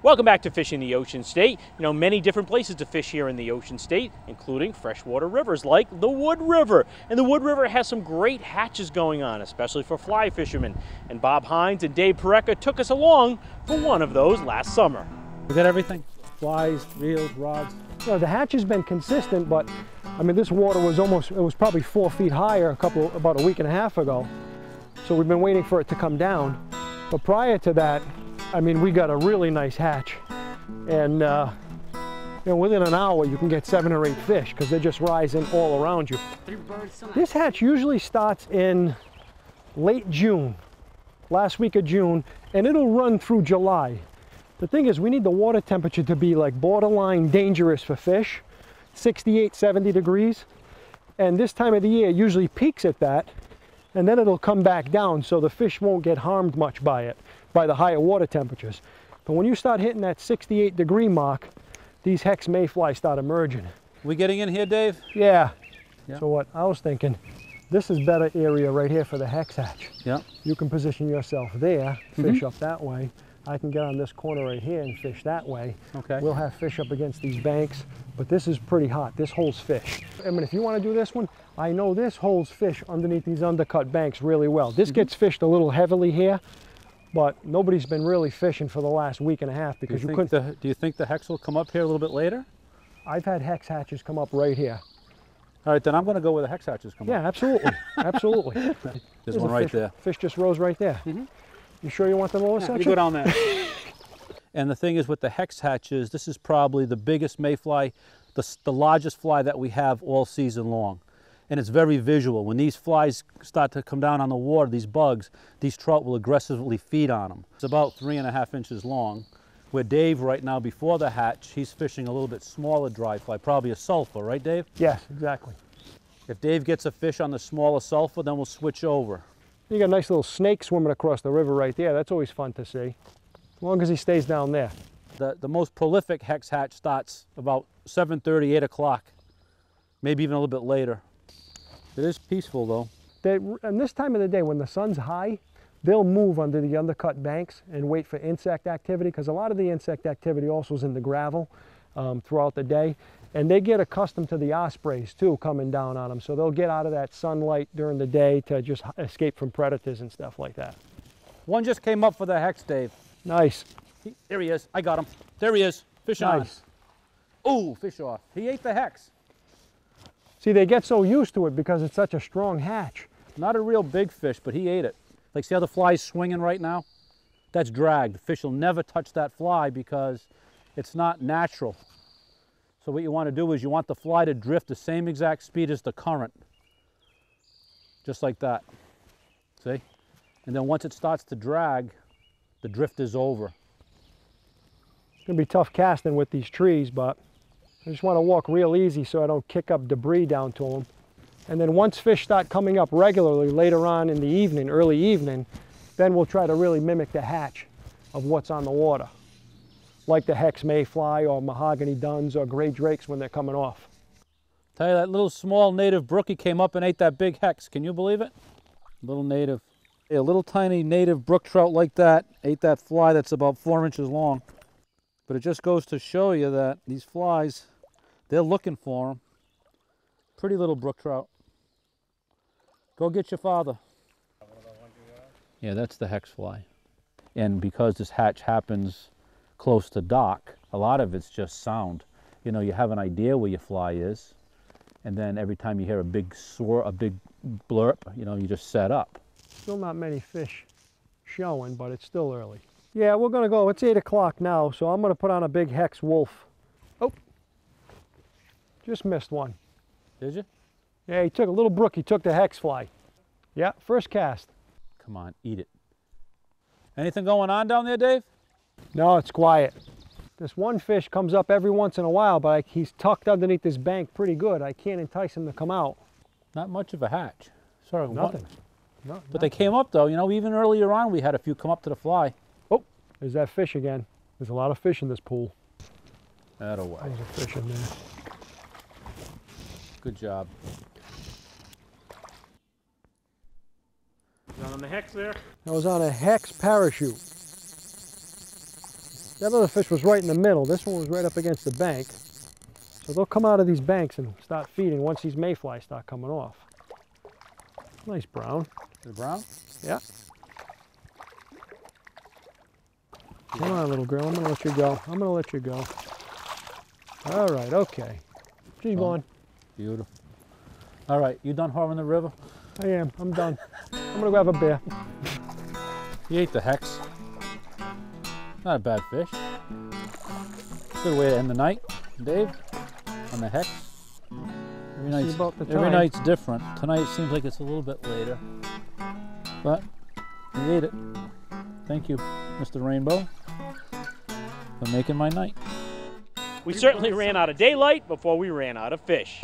Welcome back to Fishing the Ocean State. You know, many different places to fish here in the Ocean State, including freshwater rivers like the Wood River. And the Wood River has some great hatches going on, especially for fly fishermen. And Bob Hines and Dave Poreca took us along for one of those last summer. We got everything? Flies, reels, rods? You know, the hatch has been consistent, but I mean, this water was it was probably 4 feet higher about a week and a half ago. So we've been waiting for it to come down. But prior to that, I mean, we got a really nice hatch, and you know, within an hour you can get 7 or 8 fish because they're just rising all around you. This hatch usually starts in late June, last week of June, and it'll run through July. The thing is, we need the water temperature to be like borderline dangerous for fish, 68, 70 degrees, and this time of the year it usually peaks at that, and then it'll come back down so the fish won't get harmed much by it, by the higher water temperatures. But when you start hitting that 68-degree mark, these hex mayflies start emerging. We getting in here, Dave? Yeah. Yeah. So what I was thinking, this is better area right here for the hex hatch. Yeah. You can position yourself there, fish up that way. I can get on this corner right here and fish that way. Okay. We'll have fish up against these banks, but this is pretty hot. This holds fish. I mean, if you want to do this one, I know this holds fish underneath these undercut banks really well. This gets fished a little heavily here, but nobody's been really fishing for the last week and a half because you couldn't. Do you think the hex will come up here a little bit later? I've had hex hatches come up right here. All right, then I'm going to go where the hex hatches come up. Yeah, absolutely. Absolutely. There's one right there. Fish just rose right there. You sure you want the lower section? You go down there. And the thing is with the hex hatches, this is probably the biggest mayfly, the largest fly that we have all season long. And it's very visual. When these flies start to come down on the water, these bugs, these trout will aggressively feed on them. It's about 3.5 inches long. Where Dave right now, before the hatch, he's fishing a little bit smaller dry fly, probably a sulfur, right Dave? Yes, exactly. If Dave gets a fish on the smaller sulfur, then we'll switch over. You got a nice little snake swimming across the river right there. That's always fun to see, as long as he stays down there. The most prolific hex hatch starts about 7:30, 8 o'clock, maybe even a little bit later. It is peaceful though. And this time of the day, when the sun's high, they'll move under the undercut banks and wait for insect activity, because a lot of the insect activity also is in the gravel throughout the day. And they get accustomed to the ospreys too coming down on them, so they'll get out of that sunlight during the day to just escape from predators and stuff like that. One just came up for the hex, Dave. Nice. There he is. I got him. There he is. Fish Nice. on. Ooh, fish off. He ate the hex. See, they get so used to it because it's such a strong hatch. Not a real big fish, but he ate it. Like, see how the fly's swinging right now? That's drag. The fish will never touch that fly because it's not natural. So what you want to do is you want the fly to drift the same exact speed as the current. Just like that. See? And then once it starts to drag, the drift is over. It's going to be tough casting with these trees, but I just want to walk real easy so I don't kick up debris down to them. And then once fish start coming up regularly later on in the evening, early evening, then we'll try to really mimic the hatch of what's on the water, like the hex mayfly or mahogany duns or gray drakes when they're coming off. Tell you, that little small native brookie came up and ate that big hex. Can you believe it? Little native. A little tiny native brook trout like that ate that fly that's about 4 inches long. But it just goes to show you that these flies, they're looking for them. Pretty little brook trout. Go get your father. Yeah, that's the hex fly. And because this hatch happens close to dock, a lot of it's just sound. You know, you have an idea where your fly is, and then every time you hear a big swirl, a big blurp, you know, you just set up. Still not many fish showing, but it's still early. Yeah, we're going to go. It's 8 o'clock now, so I'm going to put on a big hex wolf. Oh, just missed one. Did you? Yeah, he took a little brook. He took the hex fly. Yeah, first cast. Come on, eat it. Anything going on down there, Dave? No, it's quiet. This one fish comes up every once in a while, but he's tucked underneath this bank pretty good. I can't entice him to come out. Not much of a hatch. Sorry, Nothing. But they came up though. You know, even earlier on we had a few come up to the fly. Oh, there's that fish again. There's a lot of fish in this pool. That'll There's a fish in there. Good job. On the hex there? I was on a hex parachute. That other fish was right in the middle. This one was right up against the bank. So they'll come out of these banks and start feeding once these mayflies start coming off. Nice brown. The brown? Yeah. Come on, little girl. I'm going to let you go. I'm going to let you go. All right, okay. She's gone. Beautiful. All right, you done harming the river? I am. I'm done. I'm going to grab a beer. He ate the hex. Not a bad fish. Good way to end the night, Dave, on the hex. Every night's different. Tonight it seems like it's a little bit later. But he ate it. Thank you, Mr. Rainbow, for making my night. We certainly ran out of daylight before we ran out of fish.